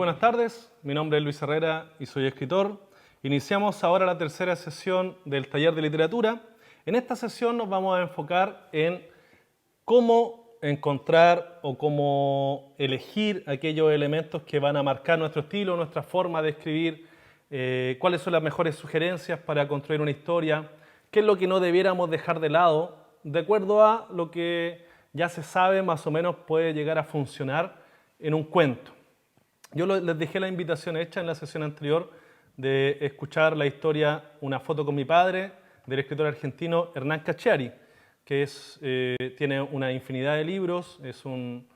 buenas tardes, mi nombre es Luis Herrera y soy escritor. Iniciamos ahora la tercera sesión del taller de literatura. En esta sesión nos vamos a enfocar en cómo encontrar o cómo elegir aquellos elementos que van a marcar nuestro estilo, nuestra forma de escribir, cuáles son las mejores sugerencias para construir una historia, qué es lo que no debiéramos dejar de lado, de acuerdo a lo que ya se sabe más o menos puede llegar a funcionar en un cuento. Yo les dejé la invitación hecha en la sesión anterior de escuchar la historia Una foto con mi padre, del escritor argentino Hernán Cacciari, que tiene una infinidad de libros, es un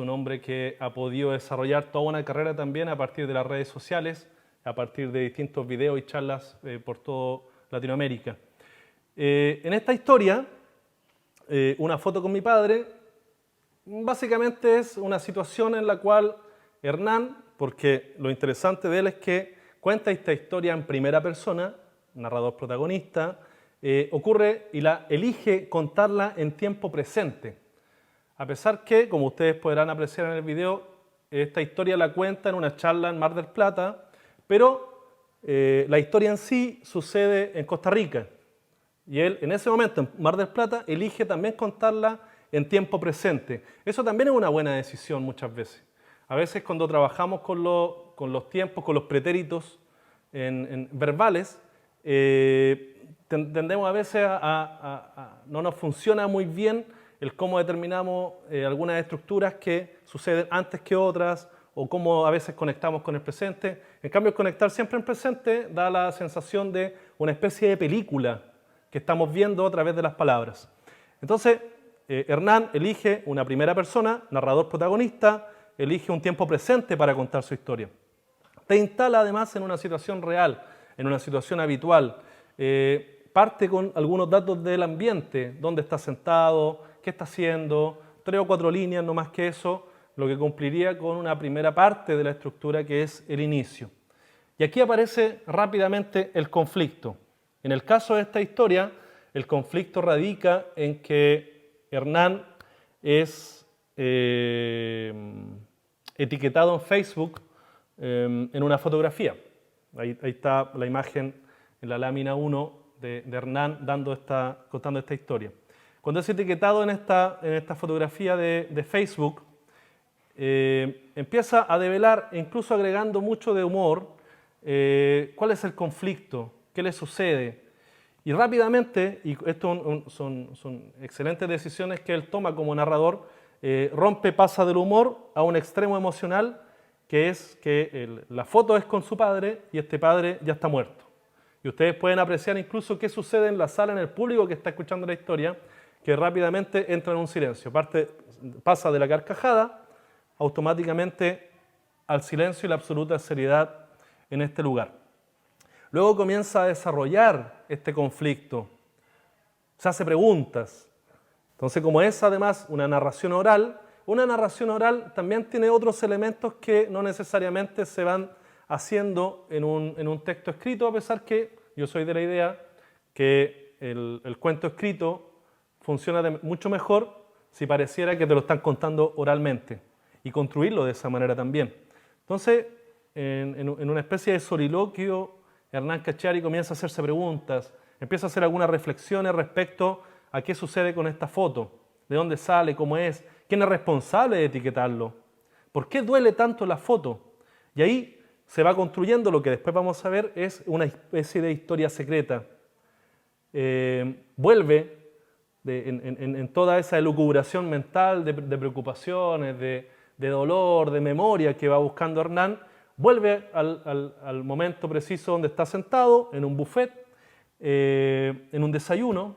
hombre que ha podido desarrollar toda una carrera también a partir de las redes sociales, a partir de distintos videos y charlas por toda Latinoamérica. En esta historia, Una foto con mi padre, básicamente es una situación en la cual Hernán, porque lo interesante de él es que cuenta esta historia en primera persona, narrador protagonista, ocurre y la elige contarla en tiempo presente. A pesar que, como ustedes podrán apreciar en el video, esta historia la cuenta en una charla en Mar del Plata, pero la historia en sí sucede en Costa Rica. Y él, en ese momento, en Mar del Plata, elige también contarla en tiempo presente. Eso también es una buena decisión muchas veces. A veces cuando trabajamos con los tiempos, con los pretéritos verbales, tendemos a veces no nos funciona muy bien el cómo determinamos algunas estructuras que suceden antes que otras o cómo a veces conectamos con el presente. En cambio, el conectar siempre en presente da la sensación de una especie de película que estamos viendo a través de las palabras. Entonces, Hernán elige una primera persona, narrador protagonista, elige un tiempo presente para contar su historia. Te instala además en una situación real, en una situación habitual. Parte con algunos datos del ambiente, dónde está sentado, qué está haciendo, 3 o 4 líneas, no más que eso, lo que cumpliría con una primera parte de la estructura que es el inicio. Y aquí aparece rápidamente el conflicto. En el caso de esta historia, el conflicto radica en que Hernán es etiquetado en Facebook en una fotografía. Ahí está la imagen en la lámina 1 de Hernán contando esta historia. Cuando es etiquetado en esta fotografía de Facebook, empieza a develar, incluso agregando mucho de humor, cuál es el conflicto, qué le sucede. Y rápidamente, y esto son excelentes decisiones que él toma como narrador, pasa del humor a un extremo emocional, que es que la foto es con su padre y este padre ya está muerto. Y ustedes pueden apreciar incluso qué sucede en la sala, en el público que está escuchando la historia, que rápidamente entra en un silencio. Pasa de la carcajada automáticamente al silencio y la absoluta seriedad en este lugar. Luego comienza a desarrollar este conflicto, se hace preguntas. Entonces, como es además una narración oral también tiene otros elementos que no necesariamente se van haciendo en un texto escrito, a pesar que yo soy de la idea que el cuento escrito funciona mucho mejor si pareciera que te lo están contando oralmente y construirlo de esa manera también. Entonces, en una especie de soliloquio, Hernán Cacciari comienza a hacerse preguntas, empieza a hacer algunas reflexiones respecto a qué sucede con esta foto, de dónde sale, cómo es, quién es responsable de etiquetarlo, por qué duele tanto la foto. Y ahí se va construyendo lo que después vamos a ver es una especie de historia secreta. Vuelve en toda esa elucubración mental de preocupaciones, de dolor, de memoria que va buscando Hernán, vuelve al momento preciso donde está sentado, en un buffet, en un desayuno,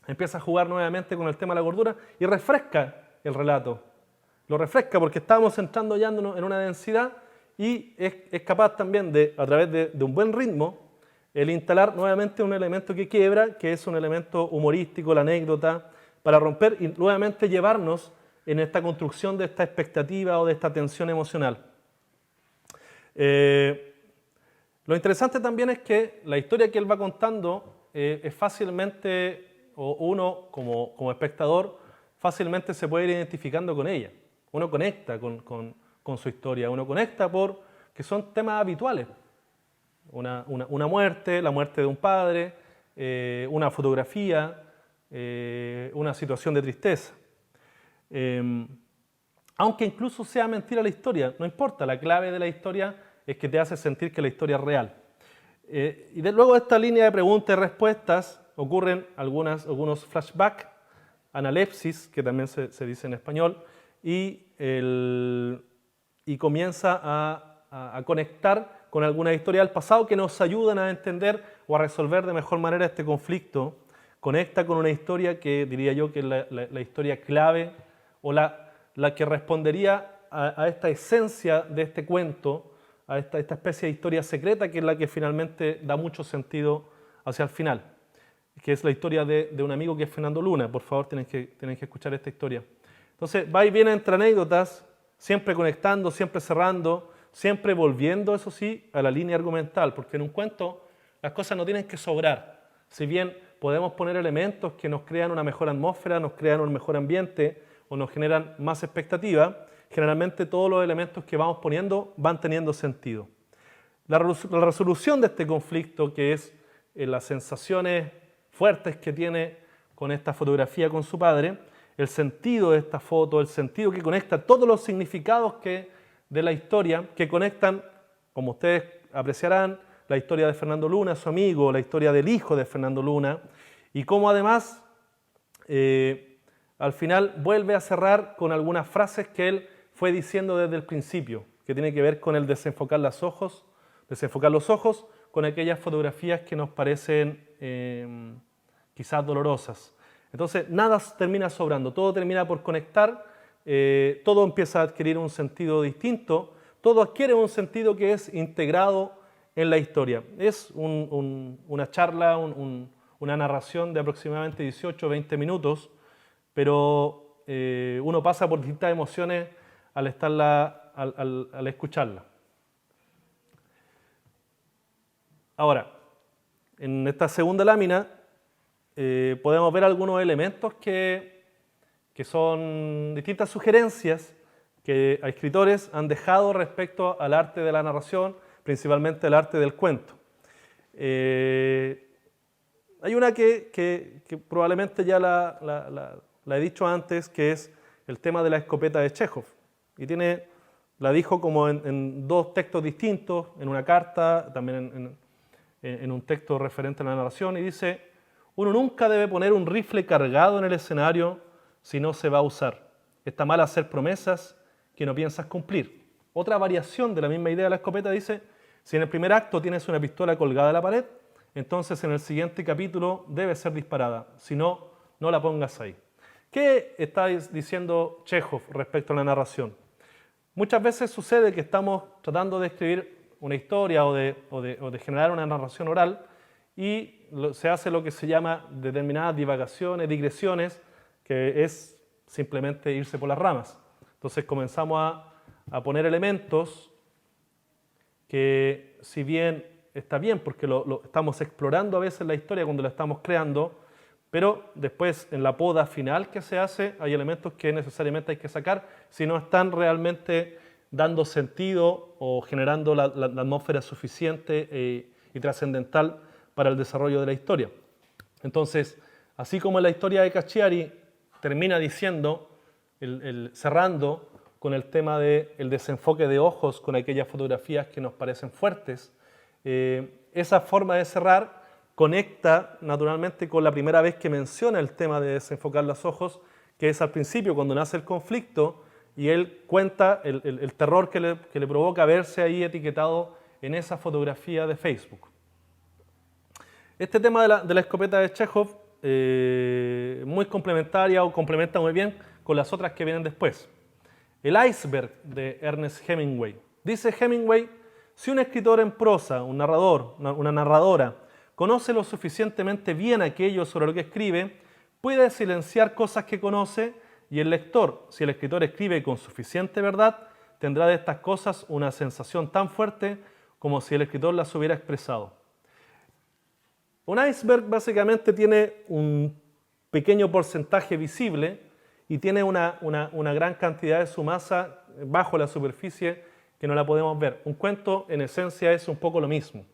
empieza a jugar nuevamente con el tema de la gordura y refresca el relato. Lo refresca porque estábamos entrando ya en una densidad y es capaz también de, a través de un buen ritmo, el instalar nuevamente un elemento que quiebra, que es un elemento humorístico, la anécdota, para romper y nuevamente llevarnos en esta construcción de esta expectativa o de esta tensión emocional. Lo interesante también es que la historia que él va contando es fácilmente, o uno como espectador, fácilmente se puede ir identificando con ella. Uno conecta con con su historia, uno conecta porque son temas habituales. Una muerte, la muerte de un padre, una fotografía, una situación de tristeza. Aunque incluso sea mentira la historia, no importa, la clave de la historia es que te hace sentir que la historia es real. Luego de esta línea de preguntas y respuestas ocurren algunos flashbacks, analepsis, que también se dice en español, y comienza a conectar con alguna historia del pasado que nos ayudan a entender o a resolver de mejor manera este conflicto. Conecta con una historia que diría yo que es la historia clave o la que respondería a esta esencia de este cuento, a esta especie de historia secreta que es la que finalmente da mucho sentido hacia el final, que es la historia de un amigo que es Fernando Luna. Por favor, tienen que escuchar esta historia. Entonces, va y viene entre anécdotas, siempre conectando, siempre cerrando, siempre volviendo, eso sí, a la línea argumental, porque en un cuento las cosas no tienen que sobrar. Si bien podemos poner elementos que nos crean una mejor atmósfera, nos crean un mejor ambiente o nos generan más expectativa, generalmente todos los elementos que vamos poniendo van teniendo sentido. La resolución de este conflicto, que es las sensaciones fuertes que tiene con esta fotografía con su padre, el sentido de esta foto, el sentido que conecta todos los significados de la historia, que conectan, como ustedes apreciarán, la historia de Fernando Luna, su amigo, la historia del hijo de Fernando Luna, y cómo además al final vuelve a cerrar con algunas frases que él fue diciendo desde el principio, que tiene que ver con el desenfocar los ojos con aquellas fotografías que nos parecen quizás dolorosas. Entonces, nada termina sobrando, todo termina por conectar, todo empieza a adquirir un sentido distinto, todo adquiere un sentido que es integrado en la historia. Es una charla, una narración de aproximadamente 18 o 20 minutos, pero uno pasa por distintas emociones al escucharla. Ahora, en esta segunda lámina podemos ver algunos elementos que son distintas sugerencias que escritores han dejado respecto al arte de la narración, principalmente el arte del cuento. Hay una que probablemente ya la he dicho antes, que es el tema de la escopeta de Chekhov. Y la dijo como en dos textos distintos, en una carta, también en un texto referente a la narración, y dice: uno nunca debe poner un rifle cargado en el escenario si no se va a usar. Está mal hacer promesas que no piensas cumplir. Otra variación de la misma idea de la escopeta dice: si en el primer acto tienes una pistola colgada a la pared, entonces en el siguiente capítulo debe ser disparada, si no, no la pongas ahí. ¿Qué está diciendo Chekhov respecto a la narración? Muchas veces sucede que estamos tratando de escribir una historia o de generar una narración oral y se hace lo que se llama determinadas divagaciones, digresiones, que es simplemente irse por las ramas. Entonces comenzamos a poner elementos que, si bien está bien porque lo estamos explorando a veces la historia cuando la estamos creando, pero después en la poda final que se hace hay elementos que necesariamente hay que sacar si no están realmente dando sentido o generando la atmósfera suficiente y trascendental para el desarrollo de la historia. Entonces, así como en la historia de Cacciari termina diciendo, cerrando con el tema del desenfoque de ojos con aquellas fotografías que nos parecen fuertes, esa forma de cerrar conecta naturalmente con la primera vez que menciona el tema de desenfocar los ojos, que es al principio cuando nace el conflicto y él cuenta el terror que le provoca verse ahí etiquetado en esa fotografía de Facebook. Este tema de la escopeta de Chekhov muy complementaria o complementa muy bien con las otras que vienen después. El iceberg de Ernest Hemingway. Dice Hemingway: si un escritor en prosa, un narrador, una narradora, conoce lo suficientemente bien aquello sobre lo que escribe, puede silenciar cosas que conoce, y el lector, si el escritor escribe con suficiente verdad, tendrá de estas cosas una sensación tan fuerte como si el escritor las hubiera expresado. Un iceberg básicamente tiene un pequeño porcentaje visible y tiene una gran cantidad de su masa bajo la superficie que no la podemos ver. Un cuento en esencia es un poco lo mismo.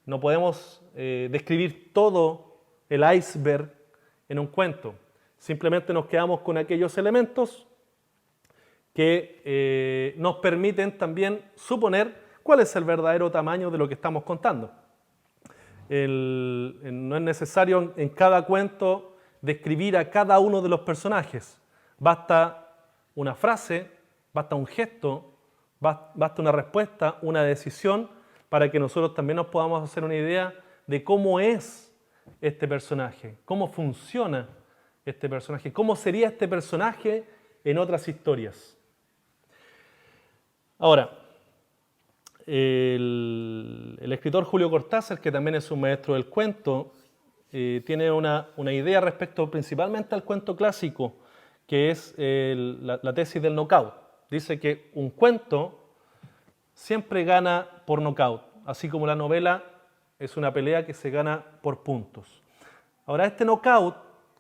No podemos describir todo el iceberg en un cuento. Simplemente nos quedamos con aquellos elementos que nos permiten también suponer cuál es el verdadero tamaño de lo que estamos contando. No es necesario en cada cuento describir a cada uno de los personajes. Basta una frase, basta un gesto, basta una respuesta, una decisión, para que nosotros también nos podamos hacer una idea de cómo es este personaje, cómo funciona este personaje, cómo sería este personaje en otras historias. Ahora, el escritor Julio Cortázar, que también es un maestro del cuento, tiene una idea respecto principalmente al cuento clásico, que es la tesis del knockout. Dice que un cuento siempre gana por knockout, así como la novela es una pelea que se gana por puntos. Ahora, este knockout,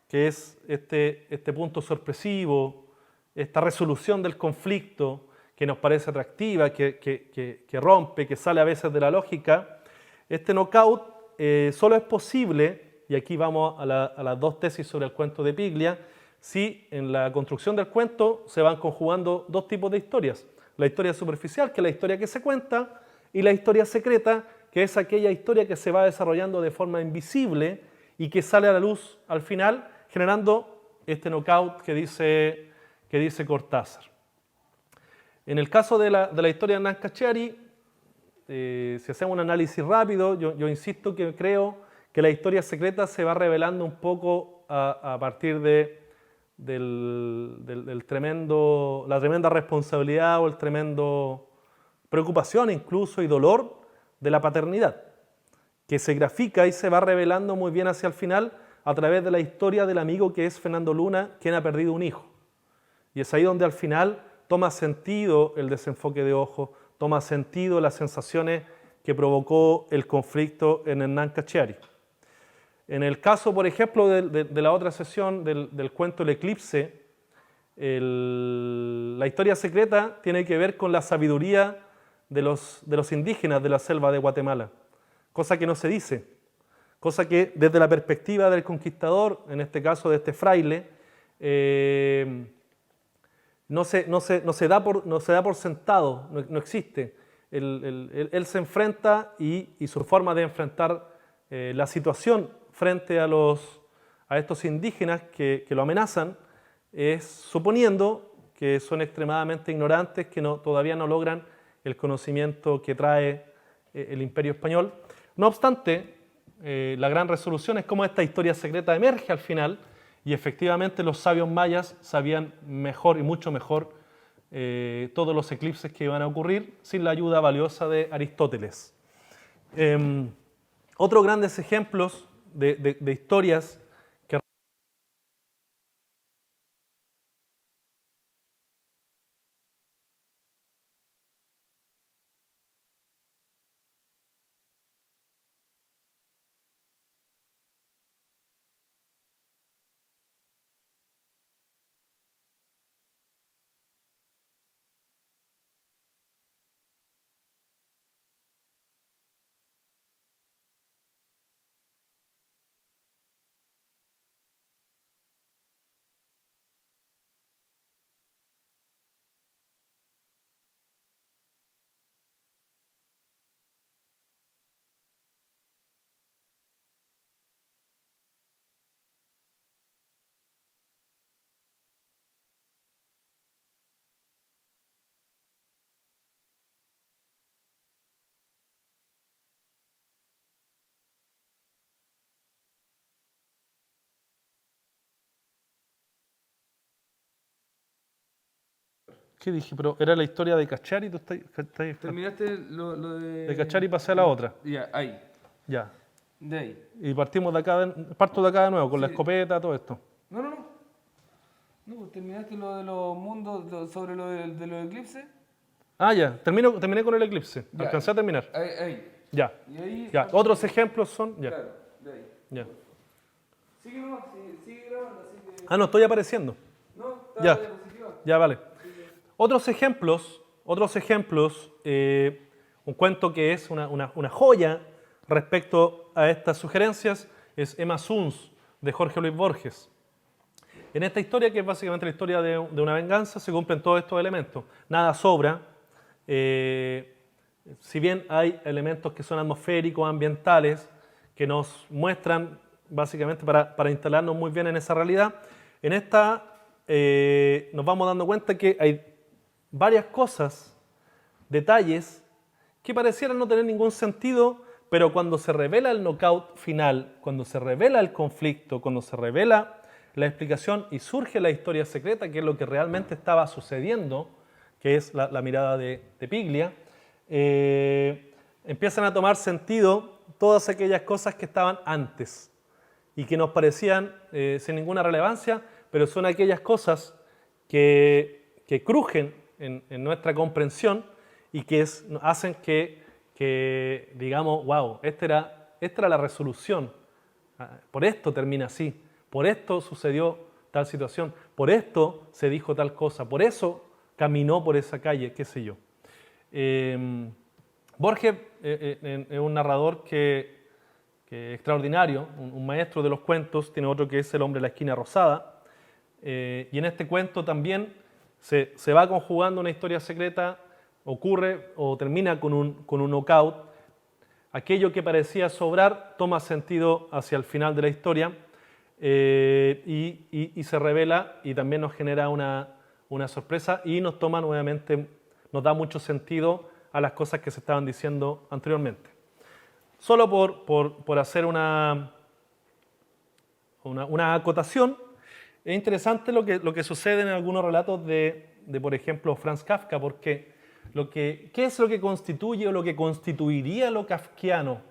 que es este punto sorpresivo, esta resolución del conflicto que nos parece atractiva, que rompe, que sale a veces de la lógica, este knockout solo es posible, y aquí vamos a las dos tesis sobre el cuento de Piglia, si en la construcción del cuento se van conjugando dos tipos de historias. La historia superficial, que es la historia que se cuenta, y la historia secreta, que es aquella historia que se va desarrollando de forma invisible y que sale a la luz al final, generando este knockout que dice Cortázar. En el caso de la historia de Hernán Cachari, si hacemos un análisis rápido, yo insisto que creo que la historia secreta se va revelando un poco a partir la tremenda responsabilidad o el tremendo preocupación incluso y dolor de la paternidad, que se grafica y se va revelando muy bien hacia el final a través de la historia del amigo que es Fernando Luna, quien ha perdido un hijo. Y es ahí donde al final toma sentido el desenfoque de ojos, toma sentido las sensaciones que provocó el conflicto en Hernán Cachari. En el caso, por ejemplo, de la otra sesión del cuento El Eclipse, la historia secreta tiene que ver con la sabiduría de los indígenas de la selva de Guatemala, cosa que no se dice, cosa que desde la perspectiva del conquistador, en este caso de este fraile, no se da por sentado, no existe. Él se enfrenta y su forma de enfrentar la situación frente a estos indígenas que lo amenazan es suponiendo que son extremadamente ignorantes, que todavía no logran el conocimiento que trae el Imperio Español. No obstante, la gran resolución es cómo esta historia secreta emerge al final y efectivamente los sabios mayas sabían mejor y mucho mejor todos los eclipses que iban a ocurrir sin la ayuda valiosa de Aristóteles. Otros grandes ejemplos de historias que ¿Qué dije? Pero era la historia de Cachari. Terminaste lo de... De Cachari pasé a la otra. Ya, ahí. Ya. De ahí. Y parto de acá de nuevo, con la Sí. escopeta, todo esto. No. No, pues terminaste lo de los mundos, sobre lo de los eclipses. Ah, ya. Terminé con el eclipse. Ya. Alcancé a terminar. Ahí. Ya. Y ahí... Ya. Otros ejemplos son. Ya. Claro, de ahí. Ya. Sigue nomás, sigue grabando, así que... Ah, no, estoy apareciendo. No, está Ya. diapositiva. Ya, vale. Otros ejemplos, un cuento que es una joya respecto a estas sugerencias es Emma Suns, de Jorge Luis Borges. En esta historia, que es básicamente la historia de una venganza, se cumplen todos estos elementos. Nada sobra. Si bien hay elementos que son atmosféricos, ambientales, que nos muestran básicamente para instalarnos muy bien en esa realidad, en esta nos vamos dando cuenta que hay varias cosas, detalles, que parecieran no tener ningún sentido, pero cuando se revela el knockout final, cuando se revela el conflicto, cuando se revela la explicación y surge la historia secreta, que es lo que realmente estaba sucediendo, que es la mirada de Piglia, empiezan a tomar sentido todas aquellas cosas que estaban antes y que nos parecían sin ninguna relevancia, pero son aquellas cosas que crujen en nuestra comprensión y que hacen que digamos, wow, esta era la resolución, por esto termina así, por esto sucedió tal situación, por esto se dijo tal cosa, por eso caminó por esa calle, qué sé yo. Borges es un narrador que extraordinario, un maestro de los cuentos, tiene otro que es El hombre de la esquina rosada, y en este cuento también se va conjugando una historia secreta, ocurre o termina con un knockout. Aquello que parecía sobrar toma sentido hacia el final de la historia y se revela y también nos genera una sorpresa y nos toma nuevamente, nos da mucho sentido a las cosas que se estaban diciendo anteriormente. Solo por hacer una acotación, es interesante lo que sucede en algunos relatos de por ejemplo, Franz Kafka, porque ¿qué es lo que constituye o lo que constituiría lo kafkiano?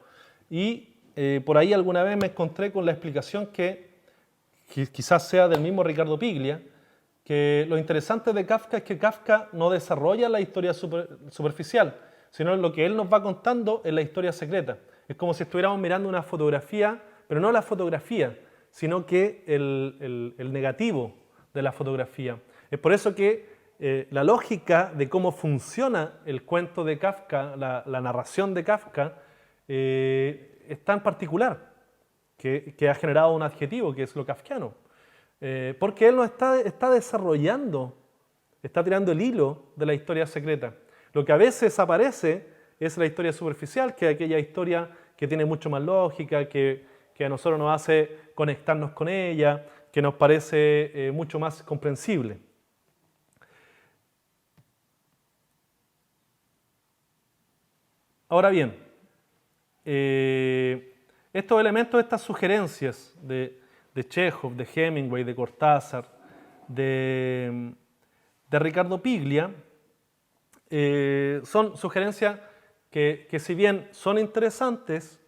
Y por ahí alguna vez me encontré con la explicación que quizás sea del mismo Ricardo Piglia, que lo interesante de Kafka es que Kafka no desarrolla la historia superficial, sino lo que él nos va contando es la historia secreta. Es como si estuviéramos mirando una fotografía, pero no la fotografía, sino que el negativo de la fotografía. Es por eso que la lógica de cómo funciona el cuento de Kafka, la narración de Kafka, es tan particular que ha generado un adjetivo que es lo kafkiano. Porque él no está desarrollando, está tirando el hilo de la historia secreta. Lo que a veces aparece es la historia superficial, que es aquella historia que tiene mucho más lógica, que a nosotros nos hace conectarnos con ella, que nos parece mucho más comprensible. Ahora bien, estos elementos, estas sugerencias de Chekhov, de Hemingway, de Cortázar, de Ricardo Piglia, son sugerencias que si bien son interesantes,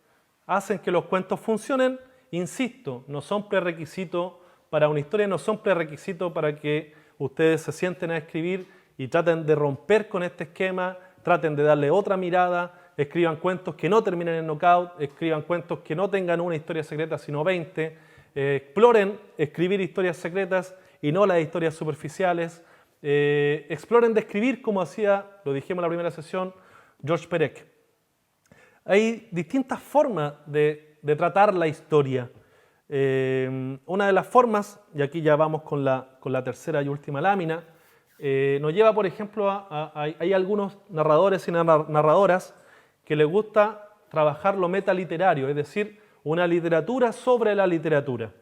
hacen que los cuentos funcionen, insisto, no son prerequisito para una historia, no son prerequisito para que ustedes se sienten a escribir y traten de romper con este esquema, traten de darle otra mirada, escriban cuentos que no terminen en knockout, escriban cuentos que no tengan una historia secreta sino 20, exploren escribir historias secretas y no las historias superficiales, exploren de escribir como hacía, lo dijimos en la primera sesión, George Perec. Hay distintas formas de tratar la historia. Una de las formas, y aquí ya vamos con la tercera y última lámina, nos lleva, por ejemplo, hay algunos narradores y narradoras que les gusta trabajar lo metaliterario, es decir, una literatura sobre la literatura.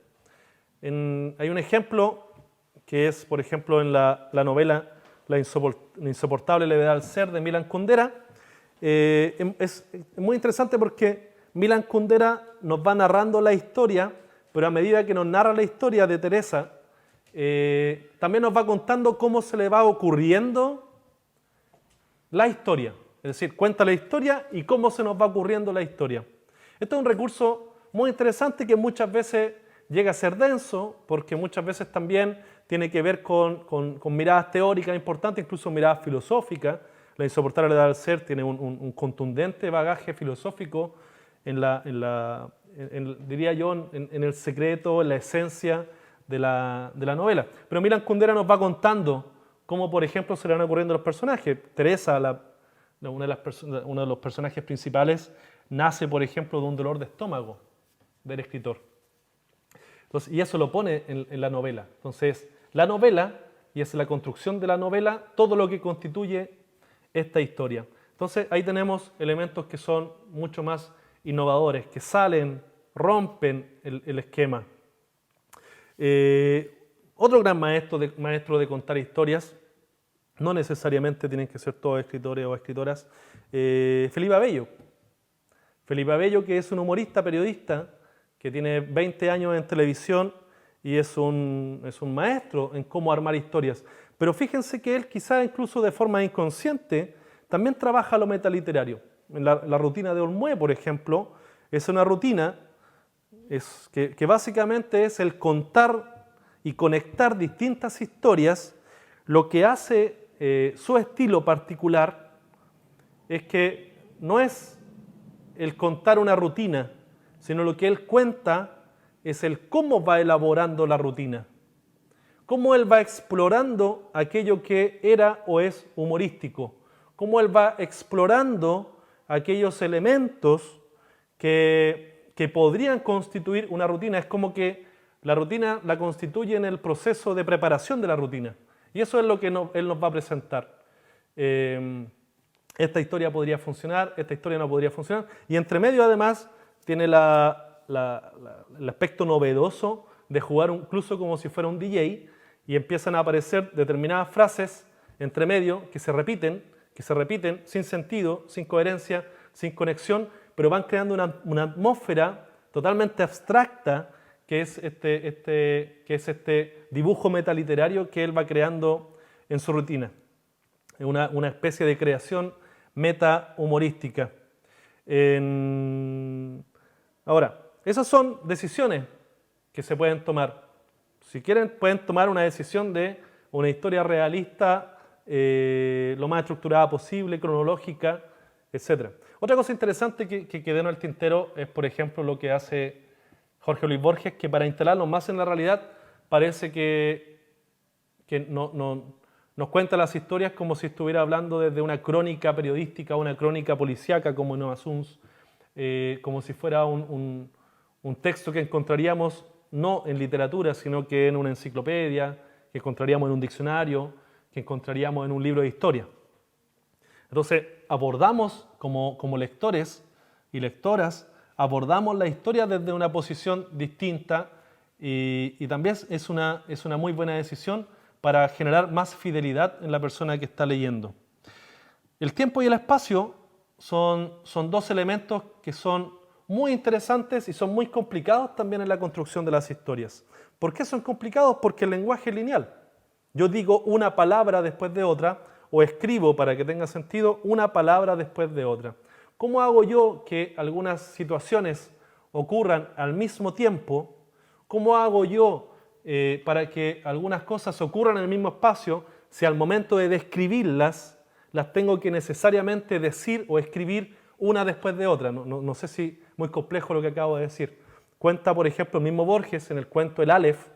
Hay un ejemplo que es, por ejemplo, en la novela La insoportable levedad del ser de Milan Kundera. Es muy interesante porque Milan Kundera nos va narrando la historia, pero a medida que nos narra la historia de Teresa, también nos va contando cómo se le va ocurriendo la historia. Es decir, cuenta la historia y cómo se nos va ocurriendo la historia. Esto es un recurso muy interesante que muchas veces llega a ser denso, porque muchas veces también tiene que ver con miradas teóricas importantes, incluso miradas filosóficas. La insoportable levedad del ser tiene un contundente bagaje filosófico diría yo, en el secreto, en la esencia de la novela. Pero Milan Kundera nos va contando cómo, por ejemplo, se le van ocurriendo los personajes. Teresa, uno de los personajes principales, nace, por ejemplo, de un dolor de estómago del escritor. Entonces, y eso lo pone en la novela. Entonces, la novela, y es la construcción de la novela, todo lo que constituye esta historia. Entonces, ahí tenemos elementos que son mucho más innovadores, que salen, rompen el esquema. Otro gran maestro de contar historias, no necesariamente tienen que ser todos escritores o escritoras, Felipe Abello. Felipe Abello, que es un humorista, periodista, que tiene 20 años en televisión y es un maestro en cómo armar historias. Pero fíjense que él, quizá incluso de forma inconsciente, también trabaja lo metaliterario. La rutina de Olmué, por ejemplo, es una rutina que básicamente es el contar y conectar distintas historias. Lo que hace su estilo particular es que no es el contar una rutina, sino lo que él cuenta es el cómo va elaborando la rutina, cómo él va explorando aquello que era o es humorístico, cómo él va explorando aquellos elementos que podrían constituir una rutina. Es como que la rutina la constituye en el proceso de preparación de la rutina. Y eso es lo que él nos va a presentar. Esta historia podría funcionar, esta historia no podría funcionar. Y entre medio, además, tiene el aspecto novedoso de jugar incluso como si fuera un DJ, y empiezan a aparecer determinadas frases entre medio que se repiten sin sentido, sin coherencia, sin conexión, pero van creando una atmósfera totalmente abstracta que es este dibujo metaliterario que él va creando en su rutina. Es una especie de creación meta-humorística. Ahora, esas son decisiones que se pueden tomar. Si quieren, pueden tomar una decisión de una historia realista, lo más estructurada posible, cronológica, etc. Otra cosa interesante que quedó en el tintero es, por ejemplo, lo que hace Jorge Luis Borges, que para instalarnos más en la realidad parece que nos cuenta las historias como si estuviera hablando desde una crónica periodística, una crónica policíaca como en Asuns, como si fuera un texto que encontraríamos no en literatura, sino que en una enciclopedia, que encontraríamos en un diccionario, que encontraríamos en un libro de historia. Entonces, abordamos como lectores y lectoras, abordamos la historia desde una posición distinta y también es una muy buena decisión para generar más fidelidad en la persona que está leyendo. El tiempo y el espacio son dos elementos que son muy interesantes y son muy complicados también en la construcción de las historias. ¿Por qué son complicados? Porque el lenguaje es lineal. Yo digo una palabra después de otra, o escribo, para que tenga sentido, una palabra después de otra. ¿Cómo hago yo que algunas situaciones ocurran al mismo tiempo? ¿Cómo hago yo para que algunas cosas ocurran en el mismo espacio si al momento de describirlas las tengo que necesariamente decir o escribir una después de otra? No sé si muy complejo lo que acabo de decir. Cuenta, por ejemplo, el mismo Borges en el cuento El Aleph.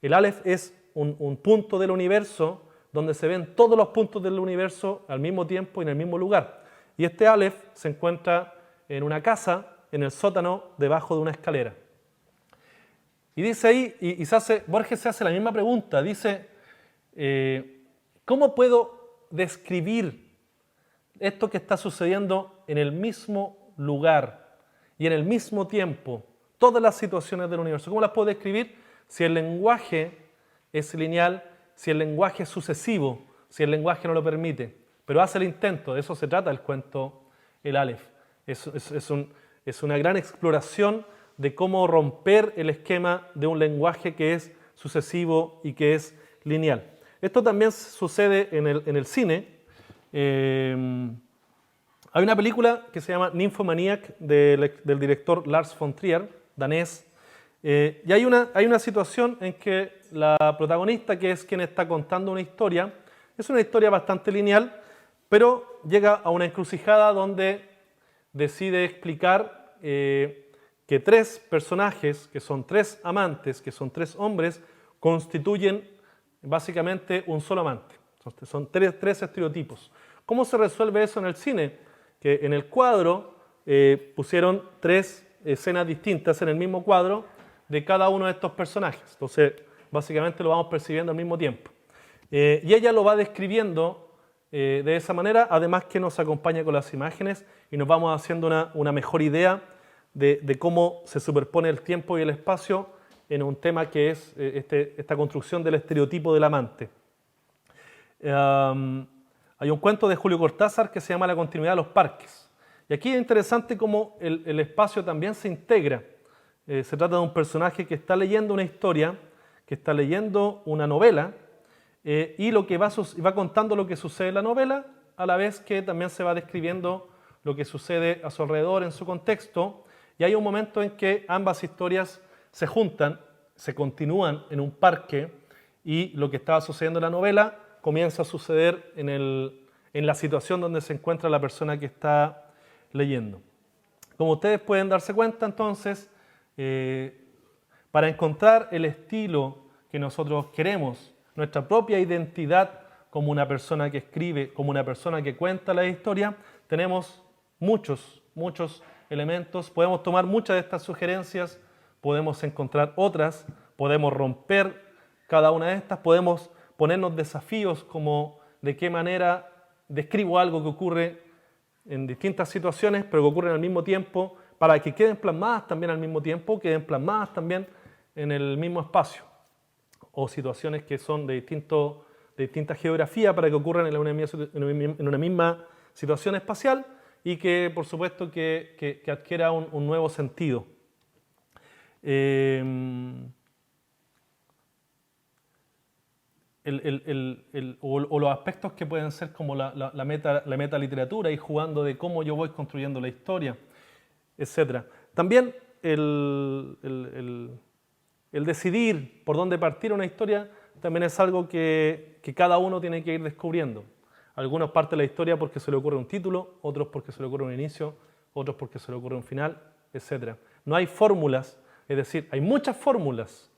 El Aleph es un punto del universo donde se ven todos los puntos del universo al mismo tiempo y en el mismo lugar. Y este Aleph se encuentra en una casa, en el sótano, debajo de una escalera. Y dice ahí, Borges se hace la misma pregunta, dice, ¿cómo puedo describir esto que está sucediendo en el mismo lugar y en el mismo tiempo, todas las situaciones del universo? ¿Cómo las puedo describir si el lenguaje es lineal, si el lenguaje es sucesivo, si el lenguaje no lo permite? Pero hace el intento, de eso se trata el cuento El Aleph. Es una gran exploración de cómo romper el esquema de un lenguaje que es sucesivo y que es lineal. Esto también sucede en el cine. Hay una película que se llama Nymphomaniac del director Lars von Trier, danés, y hay una situación en que la protagonista, que es quien está contando una historia, es una historia bastante lineal, pero llega a una encrucijada donde decide explicar que tres personajes, que son tres amantes, que son tres hombres, constituyen básicamente un solo amante. Son tres estereotipos. ¿Cómo se resuelve eso en el cine? Que en el cuadro pusieron 3 escenas distintas en el mismo cuadro de cada uno de estos personajes. Entonces, básicamente lo vamos percibiendo al mismo tiempo. Y ella lo va describiendo de esa manera, además que nos acompaña con las imágenes y nos vamos haciendo una mejor idea de cómo se superpone el tiempo y el espacio en un tema que es esta construcción del estereotipo del amante. Hay un cuento de Julio Cortázar que se llama La continuidad de los parques. Y aquí es interesante cómo el espacio también se integra. Se trata de un personaje que está leyendo una historia, que está leyendo una novela, y lo que va contando lo que sucede en la novela, a la vez que también se va describiendo lo que sucede a su alrededor en su contexto. Y hay un momento en que ambas historias se juntan, se continúan en un parque, y lo que estaba sucediendo en la novela comienza a suceder en la situación donde se encuentra la persona que está leyendo. Como ustedes pueden darse cuenta, entonces, para encontrar el estilo que nosotros queremos, nuestra propia identidad como una persona que escribe, como una persona que cuenta la historia, tenemos muchos elementos. Podemos tomar muchas de estas sugerencias, podemos encontrar otras, podemos romper cada una de estas, podemos ponernos desafíos como de qué manera describo algo que ocurre en distintas situaciones, pero que ocurren al mismo tiempo, para que queden plasmadas también al mismo tiempo, queden plasmadas también en el mismo espacio, o situaciones que son de distinta geografía para que ocurran en una misma situación espacial y que, por supuesto, que adquiera un nuevo sentido. O los aspectos que pueden ser como la metaliteratura y jugando de cómo yo voy construyendo la historia, etc. También el decidir por dónde partir una historia también es algo que cada uno tiene que ir descubriendo. Algunos parten la historia porque se le ocurre un título, otros porque se le ocurre un inicio, otros porque se le ocurre un final, etc. No hay fórmulas, es decir, hay muchas fórmulas.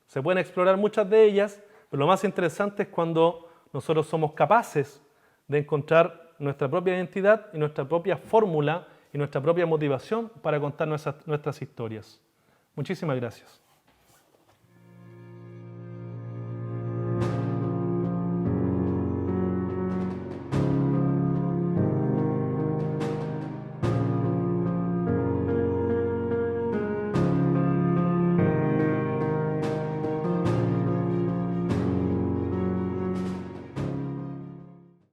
Se pueden explorar muchas de ellas, pero lo más interesante es cuando nosotros somos capaces de encontrar nuestra propia identidad y nuestra propia fórmula y nuestra propia motivación para contar nuestras historias. Muchísimas gracias.